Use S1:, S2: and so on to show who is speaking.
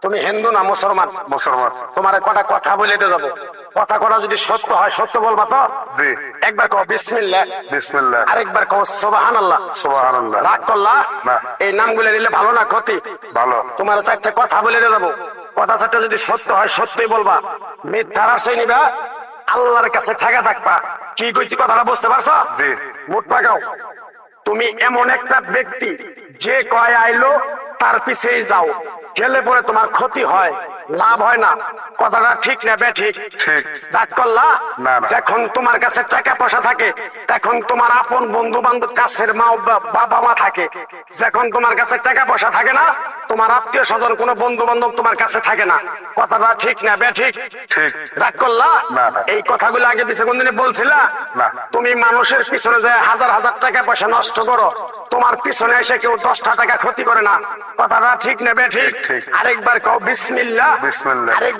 S1: তুমি হিন্দু না মুসলমান?
S2: মুসলমান।
S1: তোমার কটা কথা বলে দিয়ে যাবো, কথা কটা যদি সত্য হয় সত্য বলবা তো?
S2: জি।
S1: একবার কও বিসমিল্লাহ।
S2: বিসমিল্লাহ।
S1: আরেকবার কও সুবহানাল্লাহ।
S2: সুবহানাল্লাহ।
S1: রাগ করলা
S2: না।
S1: এই নামগুলো নিলে ভালো না ক্ষতি?
S2: ভালো।
S1: তোমার চারটে কথা বলে দিয়ে যাবো, কথা চারটা যদি সত্য হয় সত্যই বলবা, মিথ্যার আশ্রয় নিবা, আল্লাহর কাছে ঠেকা থাকবা। কি কইছি কথাটা বুঝতে পারছো?
S2: জি।
S1: মুখ পাকাও। তুমি এমন একটা ব্যক্তি যে কয় আইলো তার পিছেই যাও, গেলে পরে তোমার ক্ষতি হয়, লাভ হয় না। কথাটা ঠিক না বেঠিক?
S2: ঠিক।
S1: রাগ করলা?
S2: না, না।
S1: যখন তোমার কাছে টাকা পয়সা থাকে তখন তোমার আপন বন্ধু বান্ধব কাছের মা বাবা মা থাকে, যখন তোমার কাছে টাকা পয়সা থাকে না তোমার আত্মীয় স্বজন কোনো বন্ধু বান্ধব তোমার কাছে থাকে না। কথাটা ঠিক না বেঠিক?
S2: ঠিক।
S1: রাগ করলা?
S2: না, না।
S1: এই কথাগুলো আগে পিছে কোনদিনে বলছিলা?
S2: না।
S1: তুমি মানুষের পিছনে যায় হাজার হাজার টাকা পয়সা নষ্ট করো, তোমার পিছনে এসে কেউ 10টা টাকা ক্ষতি করে না। কথাটা ঠিক না বেঠিক?
S2: ঠিক।
S1: আরেকবার কও বিসমিল্লাহ।
S2: বিসমিল্লাহ।
S1: আরেক